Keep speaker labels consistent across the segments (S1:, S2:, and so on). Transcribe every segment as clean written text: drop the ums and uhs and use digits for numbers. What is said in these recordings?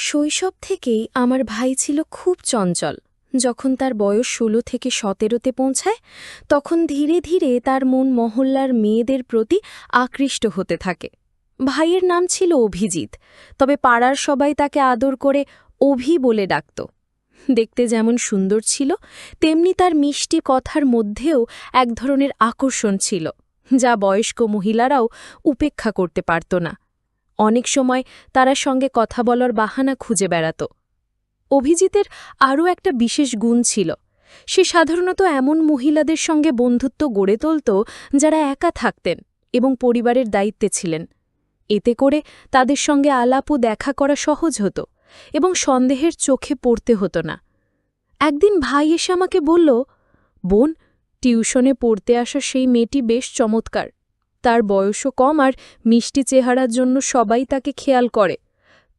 S1: শৈশব থেকেই আমার ভাই ছিল খুব চঞ্চল। যখন তার বয়স ১৬ থেকে ১৭তে পৌঁছায়, তখন ধীরে ধীরে তার মন মহল্লার মেয়েদের প্রতি আকৃষ্ট হতে থাকে। ভাইয়ের নাম ছিল অভিজিৎ, তবে পাড়ার সবাই তাকে আদর করে অভি বলে ডাকত। দেখতে যেমন সুন্দর ছিল, তেমনি তার মিষ্টি কথার মধ্যেও এক ধরনের আকর্ষণ ছিল, যা বয়স্ক মহিলারাও উপেক্ষা করতে পারত না। অনেক সময় তারা সঙ্গে কথা বলার বাহানা খুঁজে বেড়াত। অভিজিতের আরও একটা বিশেষ গুণ ছিল। সে সাধারণত এমন মহিলাদের সঙ্গে বন্ধুত্ব গড়ে তুলত যারা একা থাকতেন এবং পরিবারের দায়িত্বে ছিলেন। এতে করে তাদের সঙ্গে আলাপ ও দেখা করা সহজ হতো এবং সন্দেহের চোখে পড়তে হতো না। একদিন ভাই এসে আমাকে বলল, বোন, টিউশনে পড়তে আসা সেই মেয়েটি বেশ চমৎকার। তার বয়সও কম আর মিষ্টি চেহারার জন্য সবাই তাকে খেয়াল করে,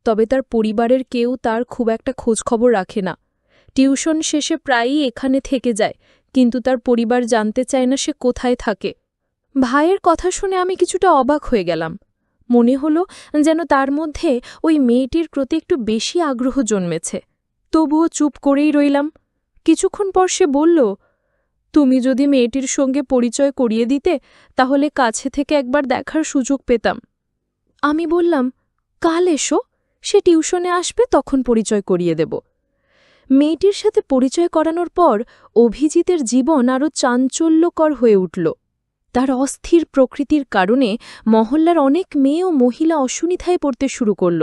S1: তবে তার পরিবারের কেউ তার খুব একটা খোঁজখবর রাখে না। টিউশন শেষে প্রায়ই এখানে থেকে যায়, কিন্তু তার পরিবার জানতে চায় না সে কোথায় থাকে। ভাইয়ের কথা শুনে আমি কিছুটা অবাক হয়ে গেলাম। মনে হলো যেন তার মধ্যে ওই মেয়েটির প্রতি একটু বেশি আগ্রহ জন্মেছে। তবুও চুপ করেই রইলাম। কিছুক্ষণ পর সে বলল, তুমি যদি মেয়েটির সঙ্গে পরিচয় করিয়ে দিতে, তাহলে কাছে থেকে একবার দেখার সুযোগ পেতাম। আমি বললাম, কাল এসো, সে টিউশনে আসবে, তখন পরিচয় করিয়ে দেব। মেয়েটির সাথে পরিচয় করানোর পর অভিজিতের জীবন আরও চাঞ্চল্যকর হয়ে উঠল। তার অস্থির প্রকৃতির কারণে মহল্লার অনেক মেয়ে ও মহিলা অসুবিধায় পড়তে শুরু করল।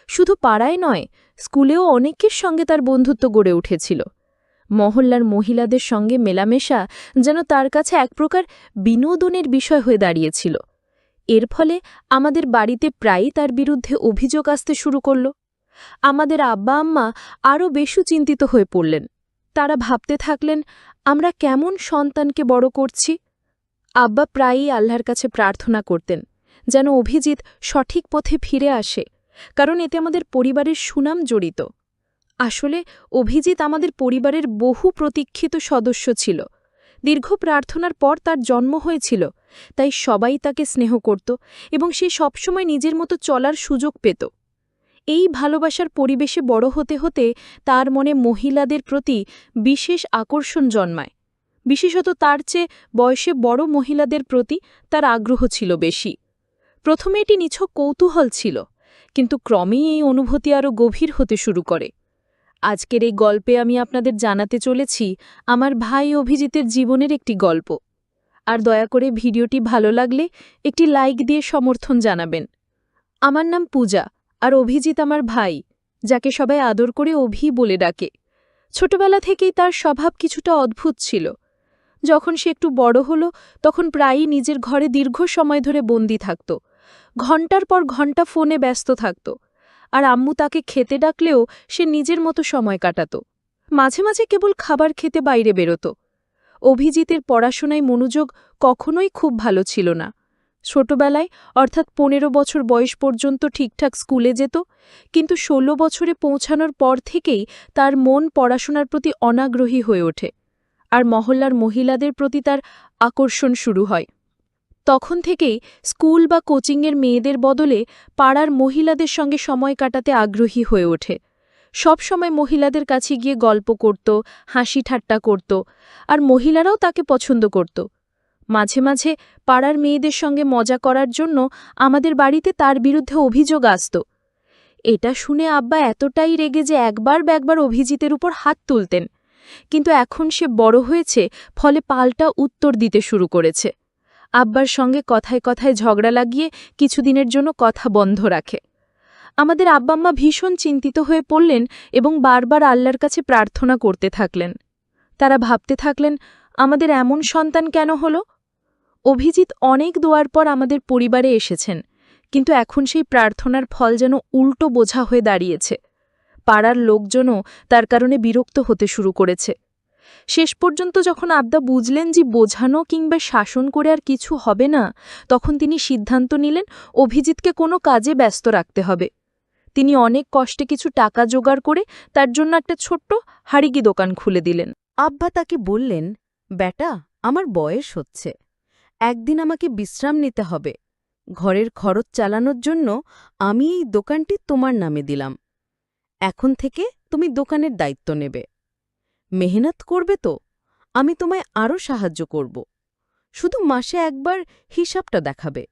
S1: শুধু পাড়ায় নয়, স্কুলেও অনেকের সঙ্গে তার বন্ধুত্ব গড়ে উঠেছিল। মহল্লার মহিলাদের সঙ্গে মেলামেশা যেন তার কাছে এক প্রকার বিনোদনের বিষয় হয়ে দাঁড়িয়েছিল। এর ফলে আমাদের বাড়িতে প্রায়ই তার বিরুদ্ধে অভিযোগ আসতে শুরু করল। আমাদের আব্বা আম্মা আরও বেশি চিন্তিত হয়ে পড়লেন। তারা ভাবতে থাকলেন, আমরা কেমন সন্তানকে বড় করছি। আব্বা প্রায়ই আল্লাহর কাছে প্রার্থনা করতেন যেন অভিজিৎ সঠিক পথে ফিরে আসে, কারণ এতে আমাদের পরিবারের সুনাম জড়িত। আসলে অভিজিৎ আমাদের পরিবারের বহু প্রতীক্ষিত সদস্য ছিল। দীর্ঘ প্রার্থনার পর তার জন্ম হয়েছিল, তাই সবাই তাকে স্নেহ করত এবং সে সবসময় নিজের মতো চলার সুযোগ পেত। এই ভালোবাসার পরিবেশে বড় হতে হতে তার মনে মহিলাদের প্রতি বিশেষ আকর্ষণ জন্মায়। বিশেষত তার চেয়ে বয়সে বড় মহিলাদের প্রতি তার আগ্রহ ছিল বেশি। প্রথমে এটি নিছক কৌতূহল ছিল, কিন্তু ক্রমেই এই অনুভূতি আরও গভীর হতে শুরু করে। আজকের এই গল্পে আমি আপনাদের জানাতে চলেছি আমার ভাই অভিজিতের জীবনের একটি গল্প। আর দয়া করে ভিডিওটি ভালো লাগলে একটি লাইক দিয়ে সমর্থন জানাবেন। আমার নাম পূজা, আর অভিজিৎ আমার ভাই, যাকে সবাই আদর করে অভি বলে ডাকে। ছোটবেলা থেকেই তার স্বভাব কিছুটা অদ্ভুত ছিল। যখন সে একটু বড় হল, তখন প্রায়ই নিজের ঘরে দীর্ঘ সময় ধরে বন্দী থাকত। ঘণ্টার পর ঘণ্টা ফোনে ব্যস্ত থাকত, আর আম্মু তাকে খেতে ডাকলেও সে নিজের মতো সময় কাটাত। মাঝে মাঝে কেবল খাবার খেতে বাইরে বেরোত। অভিজিতের পড়াশোনায় মনোযোগ কখনোই খুব ভালো ছিল না। ছোটবেলায় অর্থাৎ ১৫ বছর বয়স পর্যন্ত ঠিকঠাক স্কুলে যেত, কিন্তু ১৬ বছরে পৌঁছানোর পর থেকেই তার মন পড়াশোনার প্রতি অনাগ্রহী হয়ে ওঠে, আর মহল্লার মহিলাদের প্রতি তার আকর্ষণ শুরু হয়। তখন থেকেই স্কুল বা কোচিংয়ের মেয়েদের বদলে পাড়ার মহিলাদের সঙ্গে সময় কাটাতে আগ্রহী হয়ে ওঠে। সব সময় মহিলাদের কাছে গিয়ে গল্প করত, হাসি ঠাট্টা করত, আর মহিলারাও তাকে পছন্দ করত। মাঝে মাঝে পাড়ার মেয়েদের সঙ্গে মজা করার জন্য আমাদের বাড়িতে তার বিরুদ্ধে অভিযোগ আসত। এটা শুনে আব্বা এতটাই রেগে যে একবার অভিজিতের উপর হাত তুলতেন। কিন্তু এখন সে বড় হয়েছে, ফলে পাল্টা উত্তর দিতে শুরু করেছে। আব্বার সঙ্গে কথায় কথায় ঝগড়া লাগিয়ে কিছুদিনের জন্য কথা বন্ধ রাখে। আমাদের আব্বাম্মা ভীষণ চিন্তিত হয়ে পড়লেন এবং বারবার আল্লাহর কাছে প্রার্থনা করতে থাকলেন। তারা ভাবতে থাকলেন, আমাদের এমন সন্তান কেন হলো। অভিজিৎ অনেক দোয়ার পর আমাদের পরিবারে এসেছেন, কিন্তু এখন সেই প্রার্থনার ফল যেন উল্টো বোঝা হয়ে দাঁড়িয়েছে। পাড়ার লোকজনও তার কারণে বিরক্ত হতে শুরু করেছে। শেষ পর্যন্ত যখন আব্বা বুঝলেন যে বোঝানো কিংবা শাসন করে আর কিছু হবে না, তখন তিনি সিদ্ধান্ত নিলেন অভিজিৎকে কোনো কাজে ব্যস্ত রাখতে হবে। তিনি অনেক কষ্টে কিছু টাকা জোগাড় করে তার জন্য একটা ছোট্ট হাড়িগি দোকান খুলে দিলেন।
S2: আব্বা তাকে বললেন, বেটা, আমার বয়স হচ্ছে, একদিন আমাকে বিশ্রাম নিতে হবে। ঘরের খরচ চালানোর জন্য আমি এই দোকানটি তোমার নামে দিলাম। এখন থেকে তুমি দোকানের দায়িত্ব নেবে। মেহনত করবে তো? আমি তোমায় আরও সাহায্য করব। শুধু মাসে একবার হিসাবটা দেখাবে।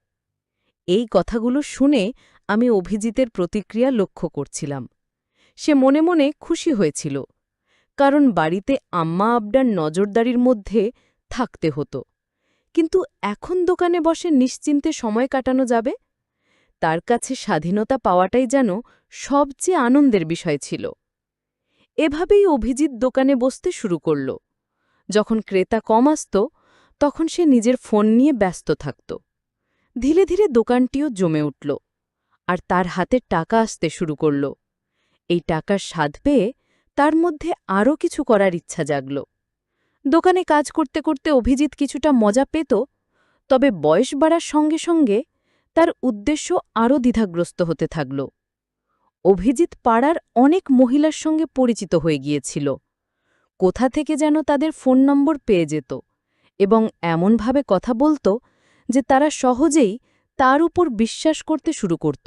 S2: এই কথাগুলো শুনে আমি অভিজিতের প্রতিক্রিয়া লক্ষ্য করছিলাম। সে মনে মনে খুশি হয়েছিল, কারণ বাড়িতে আম্মা আব্বার নজরদারির মধ্যে থাকতে হতো। কিন্তু এখন দোকানে বসে নিশ্চিন্তে সময় কাটানো যাবে। তার কাছে স্বাধীনতা পাওয়াটাই যেন সবচেয়ে আনন্দের বিষয় ছিল। এভাবেই অভিজিৎ দোকানে বসতে শুরু করল। যখন ক্রেতা কম আসত, তখন সে নিজের ফোন নিয়ে ব্যস্ত থাকত। ধীরে ধীরে দোকানটিও জমে উঠল, আর তার হাতে টাকা আসতে শুরু করল। এই টাকার স্বাদ পেয়ে তার মধ্যে আরও কিছু করার ইচ্ছা জাগল। দোকানে কাজ করতে করতে অভিজিৎ কিছুটা মজা পেত, তবে বয়স বাড়ার সঙ্গে সঙ্গে তার উদ্দেশ্য আরও দ্বিধাগ্রস্ত হতে থাকল। অভিজিৎ পাড়ার অনেক মহিলার সঙ্গে পরিচিত হয়ে গিয়েছিল। কোথা থেকে যেন তাদের ফোন নম্বর পেয়ে যেত এবং এমনভাবে কথা বলত যে তারা সহজেই তার উপর বিশ্বাস করতে শুরু করত।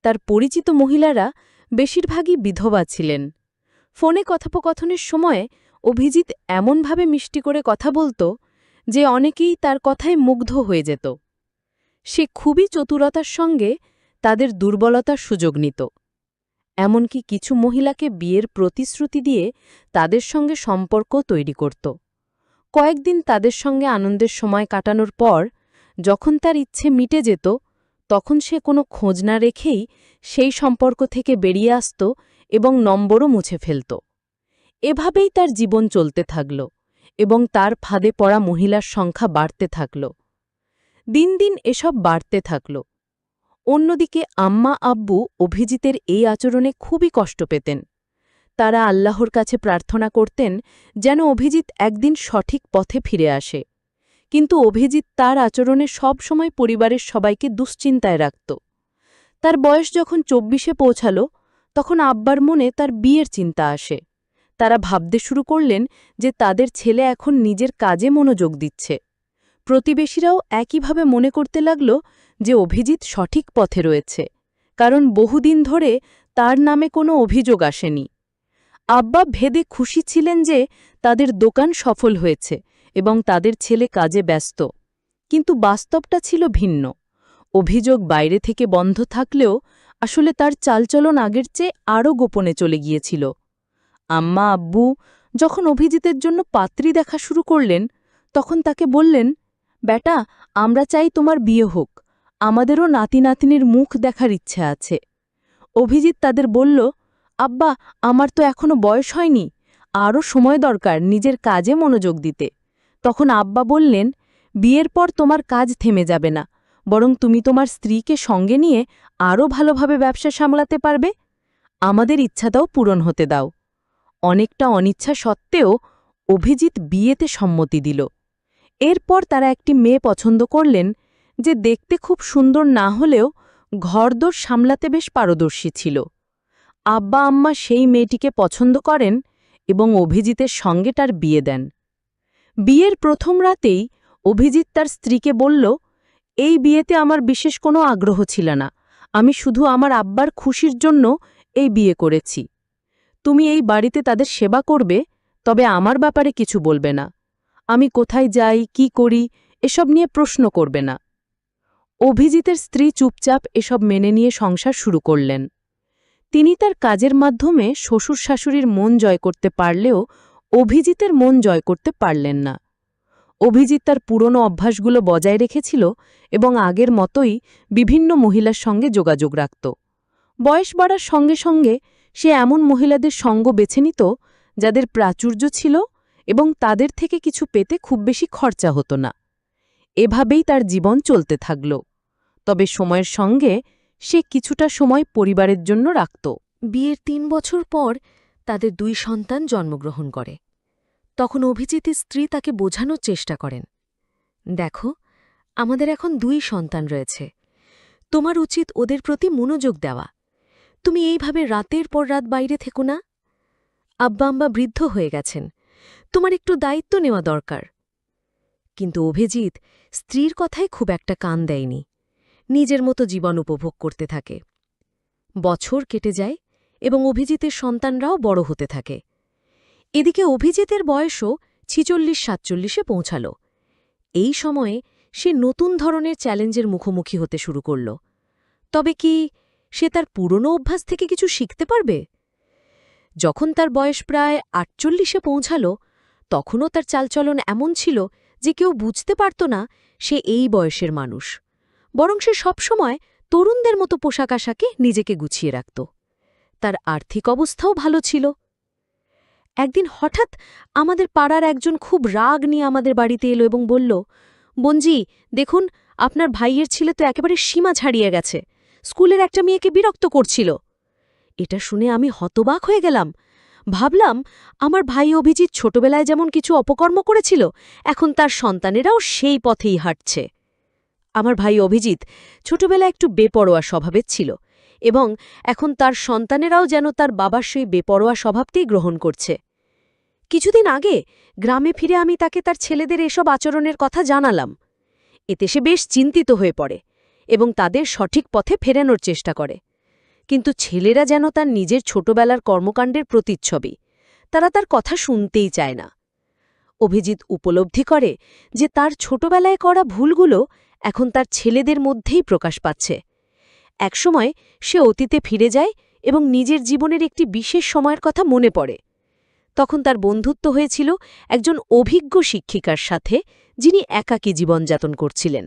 S2: তার পরিচিত মহিলারা বেশিরভাগই বিধবা ছিলেন। ফোনে কথোপকথনের সময় অভিজিৎ এমনভাবে মিষ্টি করে কথা বলত যে অনেকেই তার কথায় মুগ্ধ হয়ে যেত। সে খুবই চতুরতার সঙ্গে তাদের দুর্বলতার সুযোগ নিত। এমনকি কিছু মহিলাকে বিয়ের প্রতিশ্রুতি দিয়ে তাদের সঙ্গে সম্পর্ক তৈরি করত। কয়েকদিন তাদের সঙ্গে আনন্দের সময় কাটানোর পর যখন তার ইচ্ছে মিটে যেত, তখন সে কোনো খোঁজ না রেখেই সেই সম্পর্ক থেকে বেরিয়ে আসত এবং নম্বরও মুছে ফেলত। এভাবেই তার জীবন চলতে থাকল এবং তার ফাঁদে পড়া মহিলার সংখ্যা বাড়তে থাকল। দিন দিন এসব বাড়তে থাকল। অন্যদিকে আম্মা আব্বু অভিজিতের এই আচরণে খুবই কষ্ট পেতেন। তারা আল্লাহর কাছে প্রার্থনা করতেন যেন অভিজিৎ একদিন সঠিক পথে ফিরে আসে। কিন্তু অভিজিৎ তার আচরণে সব সময় পরিবারের সবাইকে দুশ্চিন্তায় রাখত। তার বয়স যখন 24-এ পৌঁছাল, তখন আব্বার মনে তার বিয়ের চিন্তা আসে। তারা ভাবতে শুরু করলেন যে তাদের ছেলে এখন নিজের কাজে মনোযোগ দিচ্ছে। প্রতিবেশীরাও একইভাবে মনে করতে লাগল যে অভিজিৎ সঠিক পথে রয়েছে, কারণ বহুদিন ধরে তার নামে কোনো অভিযোগ আসেনি। আব্বা ভেদে খুশি ছিলেন যে তাদের দোকান সফল হয়েছে এবং তাদের ছেলে কাজে ব্যস্ত। কিন্তু বাস্তবটা ছিল ভিন্ন। অভিযোগ বাইরে থেকে বন্ধ থাকলেও আসলে তার চালচলন আগের চেয়ে আরও গোপনে চলে গিয়েছিল। আম্মা আব্বু যখন অভিজিতের জন্য পাত্রী দেখা শুরু করলেন, তখন তাকে বললেন, বেটা, আমরা চাই তোমার বিয়ে হোক। আমাদেরও নাতি নাতনির মুখ দেখার ইচ্ছে আছে। অভিজিৎ তাদের বলল, আব্বা, আমার তো এখনো বয়স হয়নি, আরও সময় দরকার নিজের কাজে মনোযোগ দিতে। তখন আব্বা বললেন, বিয়ের পর তোমার কাজ থেমে যাবে না, বরং তুমি তোমার স্ত্রীকে সঙ্গে নিয়ে আরও ভালোভাবে ব্যবসা সামলাতে পারবে। আমাদের ইচ্ছাটাও পূরণ হতে দাও। অনেকটা অনিচ্ছা সত্ত্বেও অভিজিৎ বিয়েতে সম্মতি দিল। এরপর তারা একটি মেয়ে পছন্দ করলেন যে দেখতে খুব সুন্দর না হলেও ঘরদোর সামলাতে বেশ পারদর্শী ছিল। আব্বা আম্মা সেই মেয়েটিকে পছন্দ করেন এবং অভিজিতের সঙ্গে তার বিয়ে দেন। বিয়ের প্রথম রাতেই অভিজিৎ তার স্ত্রীকে বলল, এই বিয়েতে আমার বিশেষ কোনো আগ্রহ ছিল না, আমি শুধু আমার আব্বার খুশির জন্য এই বিয়ে করেছি। তুমি এই বাড়িতে তাদের সেবা করবে, তবে আমার ব্যাপারে কিছু বলবে না। আমি কোথায় যাই, কি করি, এসব নিয়ে প্রশ্ন করবে না। অভিজিতের স্ত্রী চুপচাপ এসব মেনে নিয়ে সংসার শুরু করলেন। তিনি তার কাজের মাধ্যমে শ্বশুর শাশুড়ির মন জয় করতে পারলেও অভিজিতের মন জয় করতে পারলেন না। অভিজিৎ তার পুরনো অভ্যাসগুলো বজায় রেখেছিল এবং আগের মতোই বিভিন্ন মহিলার সঙ্গে যোগাযোগ রাখত। বয়স বাড়ার সঙ্গে সঙ্গে সে এমন মহিলাদের সঙ্গ বেছে নিত যাদের প্রাচুর্য ছিল এবং তাদের থেকে কিছু পেতে খুব বেশি খরচা হতো না। এভাবেই তার জীবন চলতে থাকল। তবে সময়ের সঙ্গে সে কিছুটা সময় পরিবারের জন্য রাখত।
S1: বিয়ের ৩ বছর পর তাদের 2 সন্তান জন্মগ্রহণ করে। তখন অভিজিতের স্ত্রী তাকে বোঝানোর চেষ্টা করেন, দেখো, আমাদের এখন 2 সন্তান রয়েছে, তোমার উচিত ওদের প্রতি মনোযোগ দেওয়া। তুমি এইভাবে রাতের পর রাত বাইরে থেকো না। আব্বা আম্মা বৃদ্ধ হয়ে গেছেন, তোমার একটু দায়িত্ব নেওয়া দরকার। কিন্তু অভিজিৎ স্ত্রীর কথায় খুব একটা কান দেয়নি, নিজের মতো জীবন উপভোগ করতে থাকে। বছর কেটে যায়
S2: এবং অভিজিতের সন্তানরাও বড় হতে থাকে। এদিকে অভিজিতের বয়সও 46-47-এ পৌঁছাল। এই সময়ে সে নতুন ধরনের চ্যালেঞ্জের মুখোমুখি হতে শুরু করল। তবে কি সে তার পুরনো অভ্যাস থেকে কিছু শিখতে পারবে? যখন তার বয়স প্রায় 48-এ পৌঁছাল, তখনও তার চালচলন এমন ছিল যে কেউ বুঝতে পারত না সে এই বয়সের মানুষ, বরং সে সবসময় তরুণদের মতো পোশাক আশাকে নিজেকে গুছিয়ে রাখত। তার আর্থিক অবস্থাও ভালো ছিল। একদিন হঠাৎ আমাদের পাড়ার একজন খুব রাগ নিয়ে আমাদের বাড়িতে এলো এবং বলল, বোনজি, দেখুন, আপনার ভাইয়ের ছেলে তো একেবারে সীমা ছাড়িয়ে গেছে, স্কুলের একটা মেয়েকে বিরক্ত করছিল। এটা শুনে আমি হতবাক হয়ে গেলাম। ভাবলাম, আমার ভাই অভিজিৎ ছোটবেলায় যেমন কিছু অপকর্ম করেছিল, এখন তার সন্তানেরাও সেই পথেই হাঁটছে। আমার ভাই অভিজিৎ ছোটবেলায় একটু বেপরোয়া স্বভাবের ছিল, এবং এখন তার সন্তানেরাও যেন তার বাবার সেই বেপরোয়া স্বভাবতেই গ্রহণ করছে। কিছুদিন আগে গ্রামে ফিরে আমি তাকে তার ছেলেদের এসব আচরণের কথা জানালাম। এতে সে বেশ চিন্তিত হয়ে পড়ে এবং তাদের সঠিক পথে ফেরানোর চেষ্টা করে। কিন্তু ছেলেরা যেন তার নিজের ছোটবেলার কর্মকাণ্ডের প্রতিচ্ছবি, তারা তার কথা শুনতেই চায় না। অভিজিৎ উপলব্ধি করে যে তার ছোটবেলায় করা ভুলগুলো এখন তার ছেলেদের মধ্যেই প্রকাশ পাচ্ছে। একসময় সে অতীতে ফিরে যায় এবং নিজের জীবনের একটি বিশেষ সময়ের কথা মনে পড়ে। তখন তার বন্ধুত্ব হয়েছিল একজন অভিজ্ঞ শিক্ষিকার সাথে, যিনি একাকী জীবনযাপন করছিলেন।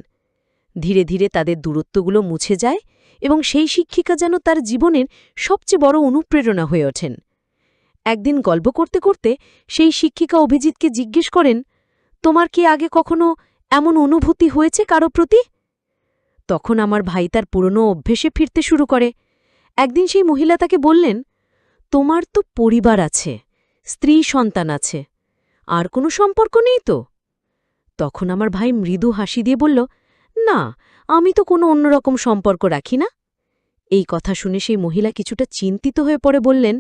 S2: ধীরে ধীরে তাদের দূরত্বগুলো মুছে যায় এবং সেই শিক্ষিকা যেন তার জীবনের সবচেয়ে বড় অনুপ্রেরণা হয়ে ওঠেন। একদিন গল্প করতে করতে সেই শিক্ষিকা অভিজিৎকে জিজ্ঞেস করেন, তোমার কি আগে কখনো এমন অনুভূতি হয়েছে কারো প্রতি? তখন আমার ভাই তার পুরনো অভ্যেসে ফিরতে শুরু করে। একদিন সেই মহিলা তাকে বললেন, তোমার তো পরিবার আছে, স্ত্রী সন্তান আছে, আর কোনো সম্পর্ক নেই তো? তখন আমার ভাই মৃদু হাসি দিয়ে বলল, না, আমি তো কোনো অন্যরকম সম্পর্ক রাখি না। এই কথা শুনে সেই মহিলা কিছুটা চিন্তিত হয়ে পড়ে বললেন,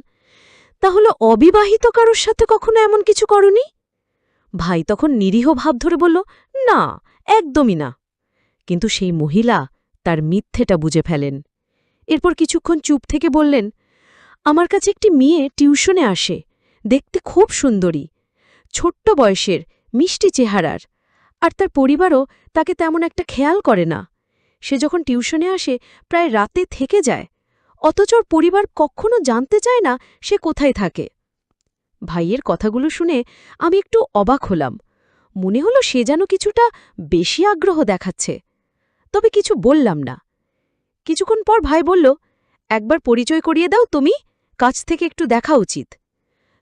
S2: তাহলে অবিবাহিত কারোর সাথে কখনো এমন কিছু করনি? ভাই তখন নিরীহ ভাব ধরে বলল, না, একদমই না। কিন্তু সেই মহিলা তার মিথ্যেটা বুঝে ফেলেন। এরপর কিছুক্ষণ চুপ থেকে বললেন, আমার কাছে একটি মেয়ে টিউশনে আসে, দেখতে খুব সুন্দরী, ছোট্ট বয়সের, মিষ্টি চেহারার, আর তার পরিবারও তাকে তেমন একটা খেয়াল করে না। সে যখন টিউশনে আসে প্রায় রাতে থেকে যায়, অথচ ওর পরিবার কখনো জানতে চায় না সে কোথায় থাকে। ভাইয়ের কথাগুলো শুনে আমি একটু অবাক হলাম। মনে হলো সে যেন কিছুটা বেশি আগ্রহ দেখাচ্ছে, তবে কিছু বললাম না। কিছুক্ষণ পর ভাই বলল, একবার পরিচয় করিয়ে দাও তুমি, কাছ থেকে একটু দেখা উচিত।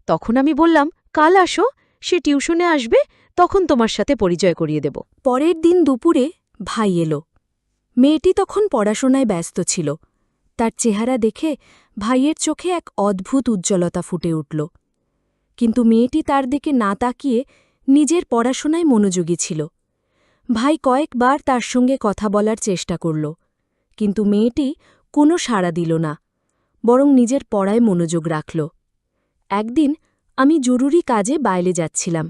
S2: তখন আমি বললাম, কাল আসো, সে টিউশনে আসবে, তখন তোমার সাথে পরিচয় করিয়ে দেব।
S1: পরের দিন দুপুরে ভাই এলো। মেয়েটি তখন পড়াশোনায় ব্যস্ত ছিল। তার চেহারা দেখে ভাইয়ের চোখে এক অদ্ভুত উজ্জ্বলতা ফুটে উঠল। কিন্তু মেয়েটি তার দিকে না তাকিয়ে নিজের পড়াশোনায় মনোযোগী ছিল। ভাই কয়েকবার তার সঙ্গে কথা বলার চেষ্টা করল, কিন্তু মেয়েটি কোনো সাড়া দিল না, বরং নিজের পড়ায় মনোযোগ রাখল। একদিন আমি জরুরি কাজে বাইরে যাচ্ছিলাম।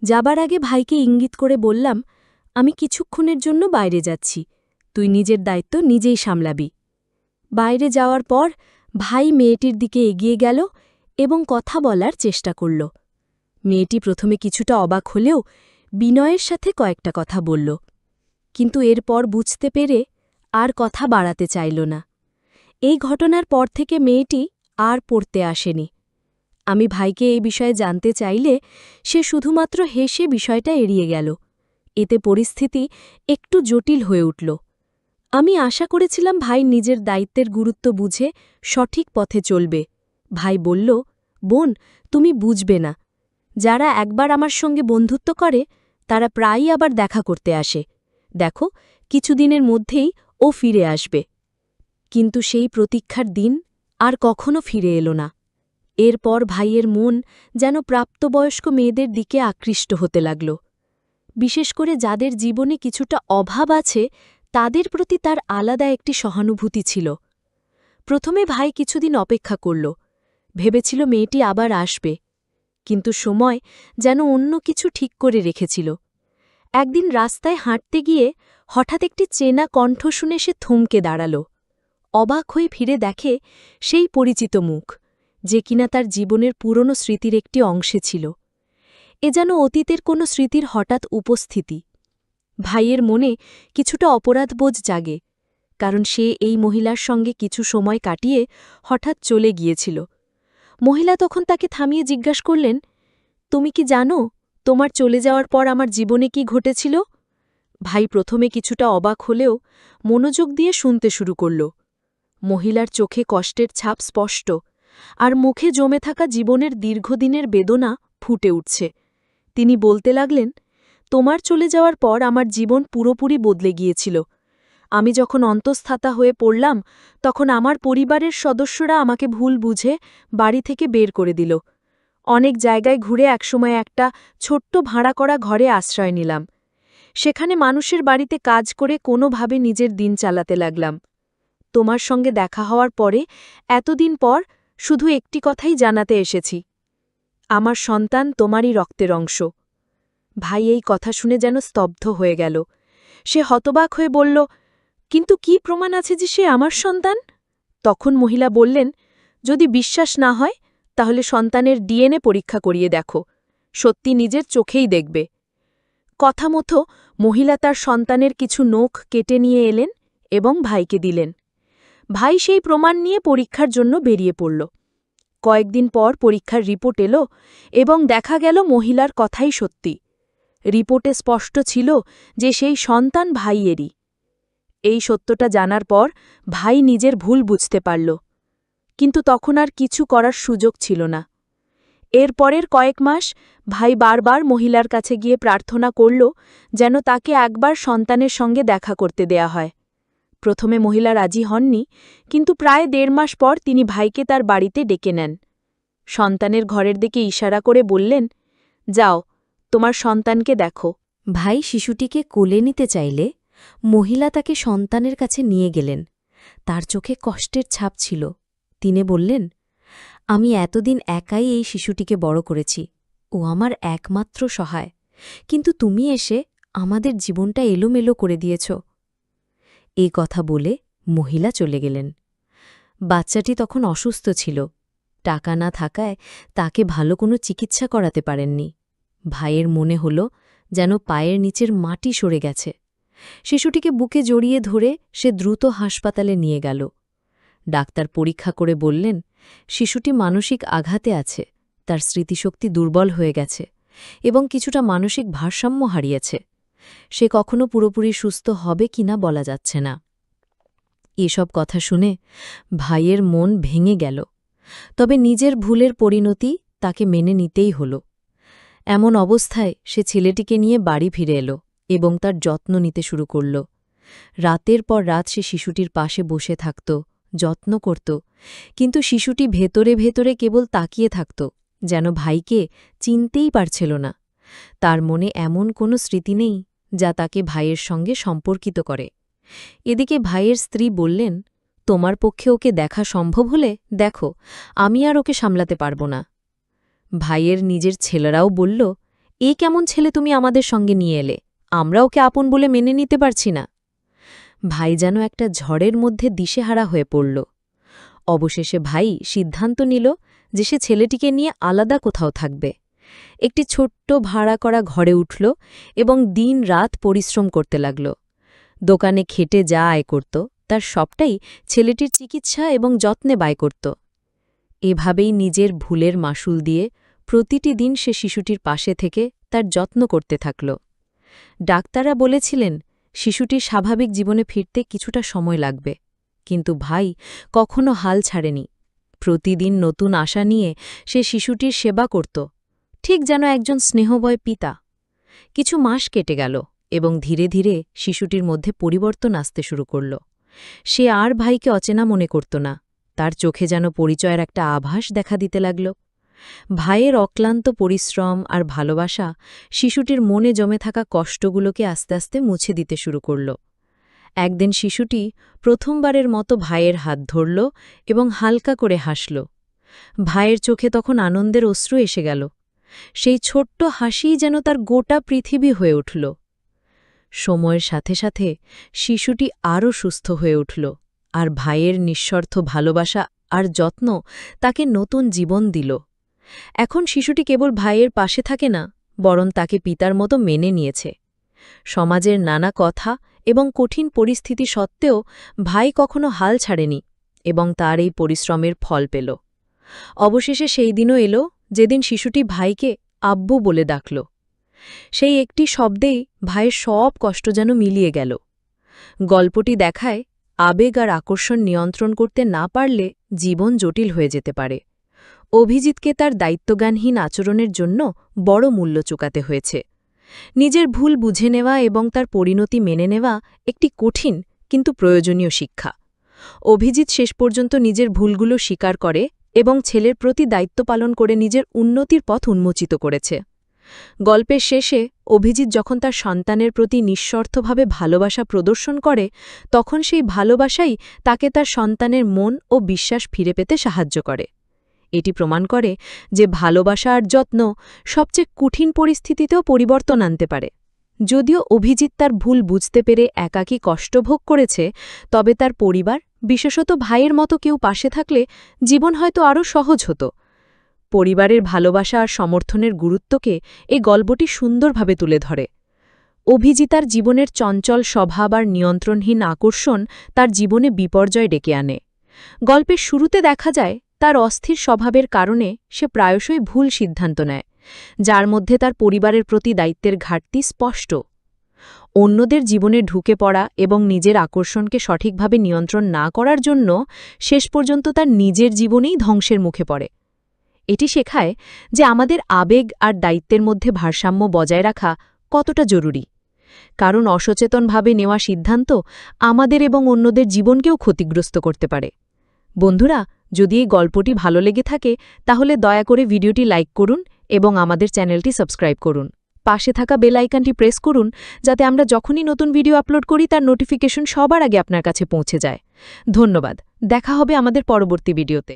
S1: যাবার আগে ভাইকে ইঙ্গিত করে বললাম, আমি কিছুক্ষণের জন্য বাইরে যাচ্ছি, তুই নিজের দায়িত্ব নিজেই সামলাবি। বাইরে যাওয়ার পর ভাই মেয়েটির দিকে এগিয়ে গেল এবং কথা বলার চেষ্টা করল। মেয়েটি প্রথমে কিছুটা অবাক হলেও বিনয়ের সাথে কয়েকটা কথা বলল, কিন্তু এরপর বুঝতে পেরে আর কথা বাড়াতে চাইল না। এই ঘটনার পর থেকে মেয়েটি আর পড়তে আসেনি। আমি ভাইকে এই বিষয়ে জানতে চাইলে সে শুধুমাত্র হেসে বিষয়টা এড়িয়ে গেল। এতে পরিস্থিতি একটু জটিল হয়ে উঠল। আমি আশা করেছিলাম ভাই নিজের দায়িত্বের গুরুত্ব বুঝে সঠিক পথে চলবে। ভাই বলল, বোন, তুমি বুঝবে না, যারা একবার আমার সঙ্গে বন্ধুত্ব করে তারা প্রায়ই আবার দেখা করতে আসে। দেখো, কিছুদিনের মধ্যেই ও ফিরে আসবে। কিন্তু সেই প্রতীক্ষার দিন আর কখনো ফিরে এলো না। এরপর ভাইয়ের মন যেন প্রাপ্তবয়স্ক মেয়েদের দিকে আকৃষ্ট হতে লাগল। বিশেষ করে যাদের জীবনে কিছুটা অভাব আছে, তাদের প্রতি তার আলাদা একটি সহানুভূতি ছিল। প্রথমে ভাই কিছুদিন অপেক্ষা করল, ভেবেছিল মেয়েটি আবার আসবে, কিন্তু সময় যেন অন্য কিছু ঠিক করে রেখেছিল। একদিন রাস্তায় হাঁটতে গিয়ে হঠাৎ একটি চেনা কণ্ঠ শুনে সে থমকে দাঁড়াল। অবাক হয়ে ফিরে দেখে সেই পরিচিত মুখ, যে কিনা তার জীবনের পুরনো স্মৃতির একটি অংশে ছিল। এ যেন অতীতের কোনো স্মৃতির হঠাৎ উপস্থিতি। ভাইয়ের মনে কিছুটা অপরাধবোধ জাগে, কারণ সে এই মহিলার সঙ্গে কিছু সময় কাটিয়ে হঠাৎ চলে গিয়েছিল। মহিলা তখন তাকে থামিয়ে জিজ্ঞাসা করলেন, তুমি কি জানো তোমার চলে যাওয়ার পর আমার জীবনে কি ঘটেছিল? ভাই প্রথমে কিছুটা অবাক হলেও মনোযোগ দিয়ে শুনতে শুরু করল। মহিলার চোখে কষ্টের ছাপ স্পষ্ট, আর মুখে জমে থাকা জীবনের দীর্ঘদিনের বেদনা ফুটে উঠছে। তিনি বলতে লাগলেন, তোমার চলে যাওয়ার পর আমার জীবন পুরোপুরি বদলে গিয়েছিল। আমি যখন অন্তঃস্থাতা হয়ে পড়লাম, তখন আমার পরিবারের সদস্যরা আমাকে ভুল বুঝে বাড়ি থেকে বের করে দিল। অনেক জায়গায় ঘুরে একসময় একটা ছোট্ট ভাড়া করা ঘরে আশ্রয় নিলাম। সেখানে মানুষের বাড়িতে কাজ করে কোনোভাবে নিজের দিন চালাতে লাগলাম। তোমার সঙ্গে দেখা হওয়ার পরে এতদিন পর শুধু একটি কথাই জানাতে এসেছি, আমার সন্তান তোমারই রক্তের অংশ। ভাই এই কথা শুনে যেন স্তব্ধ হয়ে গেল। সে হতবাক হয়ে বলল, কিন্তু কি প্রমাণ আছে যে সে আমার সন্তান? তখন মহিলা বললেন, যদি বিশ্বাস না হয় তাহলে সন্তানের ডিএনএ পরীক্ষা করিয়ে দেখো, সত্যি নিজের চোখেই দেখবে। কথা মতো মহিলা তার সন্তানের কিছু নখ কেটে নিয়ে এলেন এবং ভাইকে দিলেন। ভাই সেই প্রমাণ নিয়ে পরীক্ষার জন্য বেরিয়ে পড়ল। কয়েকদিন পর পরীক্ষার রিপোর্ট এলো এবং দেখা গেল মহিলার কথাই সত্যি। রিপোর্টে স্পষ্ট ছিল যে সেই সন্তান ভাইয়েরই। এই সত্যটা জানার পর ভাই নিজের ভুল বুঝতে পারল, কিন্তু তখন আর কিছু করার সুযোগ ছিল না। এর পরের কয়েক মাস ভাই বারবার মহিলার কাছে গিয়ে প্রার্থনা করল যেন তাকে একবার সন্তানের সঙ্গে দেখা করতে দেয়া হয়। প্রথমে মহিলা রাজি হননি, কিন্তু প্রায় ১.৫ মাস পর তিনি ভাইকে তার বাড়িতে ডেকে নেন। সন্তানের ঘরের দিকে ইশারা করে বললেন, যাও, তোমার সন্তানকে দেখো। ভাই শিশুটিকে কোলে নিতে চাইলে মহিলা তাকে সন্তানের কাছে নিয়ে গেলেন। তার চোখে কষ্টের ছাপ ছিল। তিনি বললেন, আমি এতদিন একাই এই শিশুটিকে বড় করেছি, ও আমার একমাত্র সহায়, কিন্তু তুমি এসে আমাদের জীবনটা এলোমেলো করে দিয়েছ। এই কথা বলে মহিলা চলে গেলেন। বাচ্চাটি তখন অসুস্থ ছিল। টাকা না থাকায় তাকে ভালো কোনো চিকিৎসা করাতে পারেননি। ভাইয়ের মনে হল যেন পায়ের নিচের মাটি সরে গেছে। শিশুটিকে বুকে জড়িয়ে ধরে সে দ্রুত হাসপাতালে নিয়ে গেল। ডাক্তার পরীক্ষা করে বললেন, শিশুটি মানসিক আঘাতে আছে, তার স্মৃতিশক্তি দুর্বল হয়ে গেছে এবং কিছুটা মানসিক ভারসাম্য হারিয়েছে। সে কখনো পুরোপুরি সুস্থ হবে কিনা বলা যাচ্ছে না। এসব কথা শুনে ভাইয়ের মন ভেঙে গেল, তবে নিজের ভুলের পরিণতি তাকে মেনে নিতেই হল। এমন অবস্থায় সে ছেলেটিকে নিয়ে বাড়ি ফিরে এলো এবং তার যত্ন নিতে শুরু করল। রাতের পর রাত সে শিশুটির পাশে বসে থাকত, যত্ন করত, কিন্তু শিশুটি ভেতরে ভেতরে কেবল তাকিয়ে থাকত, যেন ভাইকে চিনতেই পারছিল না। তার মনে এমন কোনো স্মৃতি নেই যা তাকে ভাইয়ের সঙ্গে সম্পর্কিত করে। এদিকে ভাইয়ের স্ত্রী বললেন, তোমার পক্ষে ওকে দেখা সম্ভব হলে দেখো, আমি আর ওকে সামলাতে পারব না। ভাইয়ের নিজের ছেলেরাও বলল, এ কেমন ছেলে তুমি আমাদের সঙ্গে নিয়ে এলে, আমরা ওকে আপন বলে মেনে নিতে পারছি না। ভাই যেন একটা ঝড়ের মধ্যে দিশেহারা হয়ে পড়ল। অবশেষে ভাই সিদ্ধান্ত নিল যে সে ছেলেটিকে নিয়ে আলাদা কোথাও থাকবে। একটি ছোট্ট ভাড়া করা ঘরে উঠল এবং দিন রাত পরিশ্রম করতে লাগল। দোকানে খেটে যা আয় করত তার সবটাই ছেলেটির চিকিৎসা এবং যত্নে ব্যয় করত। এভাবেই নিজের ভুলের মাসুল দিয়ে প্রতিটি দিন সে শিশুটির পাশে থেকে তার যত্ন করতে থাকল। ডাক্তাররা বলেছিলেন, শিশুটির স্বাভাবিক জীবনে ফিরতে কিছুটা সময় লাগবে, কিন্তু ভাই কখনো হাল ছাড়েনি। প্রতিদিন নতুন আশা নিয়ে সে শিশুটির সেবা করত, ঠিক যেন একজন স্নেহময় পিতা। কিছু মাস কেটে গেল এবং ধীরে ধীরে শিশুটির মধ্যে পরিবর্তন আসতে শুরু করল। সে আর ভাইকে অচেনা মনে করত না, তার চোখে যেন পরিচয়ের একটা আভাস দেখা দিতে লাগল। ভাইয়ের অক্লান্ত পরিশ্রম আর ভালোবাসা শিশুটির মনে জমে থাকা কষ্টগুলোকে আস্তে আস্তে মুছে দিতে শুরু করল। একদিন শিশুটি প্রথমবারের মতো ভাইয়ের হাত ধরল এবং হালকা করে হাসল। ভাইয়ের চোখে তখন আনন্দের অশ্রু এসে গেল। সেই ছোট্ট হাসিই যেন তার গোটা পৃথিবী হয়ে উঠল। সময়ের সাথে সাথে শিশুটি আরও সুস্থ হয়ে উঠল
S2: আর ভাইয়ের নিঃস্বার্থ ভালোবাসা আর যত্ন তাকে নতুন জীবন দিল। এখন শিশুটি কেবল ভাইয়ের পাশে থাকে না, বরং তাকে পিতার মতো মেনে নিয়েছে। সমাজের নানা কথা এবং কঠিন পরিস্থিতি সত্ত্বেও ভাই কখনো হাল ছাড়েনি এবং তার এই পরিশ্রমের ফল পেল। অবশেষে সেই দিনও এলো যেদিন শিশুটি ভাইকে আব্বু বলে ডাকল। সেই একটি শব্দেই ভাইয়ের সব কষ্ট যেন মিলিয়ে গেল। গল্পটি দেখায় আবেগ আর আকর্ষণ নিয়ন্ত্রণ করতে না পারলে জীবন জটিল হয়ে যেতে পারে। অভিজিৎকে তার দায়িত্বজ্ঞানহীন আচরণের জন্য বড় মূল্য চুকাতে হয়েছে। নিজের ভুল বুঝে নেওয়া এবং তার পরিণতি মেনে নেওয়া একটি কঠিন কিন্তু প্রয়োজনীয় শিক্ষা। অভিজিৎ শেষ পর্যন্ত নিজের ভুলগুলো স্বীকার করে এবং ছেলের প্রতি দায়িত্ব পালন করে নিজের উন্নতির পথ উন্মোচিত করেছে। গল্পের শেষে অভিজিৎ যখন তার সন্তানের প্রতি নিঃস্বার্থভাবে ভালোবাসা প্রদর্শন করে, তখন সেই ভালোবাসাই তাকে তার সন্তানের মন ও বিশ্বাস ফিরে পেতে সাহায্য করে। এটি প্রমাণ করে যে ভালোবাসা আর যত্ন সবচেয়ে কঠিন পরিস্থিতিতেও পরিবর্তন আনতে পারে। যদিও অভিজিৎ তার ভুল বুঝতে পেরে একাকী কষ্ট ভোগ করেছে, তবে তার পরিবার, বিশেষত ভাইয়ের মতো কেউ পাশে থাকলে জীবন হয়তো আরও সহজ হতো। পরিবারের ভালোবাসা আর সমর্থনের গুরুত্বকে এই গল্পটি সুন্দরভাবে তুলে ধরে। অভিজিতার জীবনের চঞ্চল স্বভাব আর নিয়ন্ত্রণহীন আকর্ষণ তার জীবনে বিপর্যয় ডেকে আনে। গল্পের শুরুতে দেখা যায় তার অস্থির স্বভাবের কারণে সে প্রায়শই ভুল সিদ্ধান্ত নেয়, যার মধ্যে তার পরিবারের প্রতি দায়িত্বের ঘাটতি স্পষ্ট। অন্যদের জীবনে ঢুকে পড়া এবং নিজের আকর্ষণকে সঠিকভাবে নিয়ন্ত্রণ না করার জন্য শেষ পর্যন্ত তার নিজের জীবনেই ধ্বংসের মুখে পড়ে। এটি শেখায় যে আমাদের আবেগ আর দায়িত্বের মধ্যে ভারসাম্য বজায় রাখা কতটা জরুরি, কারণ অসচেতনভাবে নেওয়া সিদ্ধান্ত আমাদের এবং অন্যদের জীবনকেও ক্ষতিগ্রস্ত করতে পারে। বন্ধুরা, যদি এই গল্পটি ভালো লেগে থাকে তাহলে দয়া করে ভিডিওটি লাইক করুন এবং আমাদের চ্যানেলটি সাবস্ক্রাইব করুন। পাশে থাকা বেল আইকনটি প্রেস করুন যাতে আমরা যখনই নতুন ভিডিও আপলোড করি তার নোটিফিকেশন সবার আগে আপনার কাছে পৌঁছে যায়। ধন্যবাদ। দেখা হবে আমাদের পরবর্তী ভিডিওতে।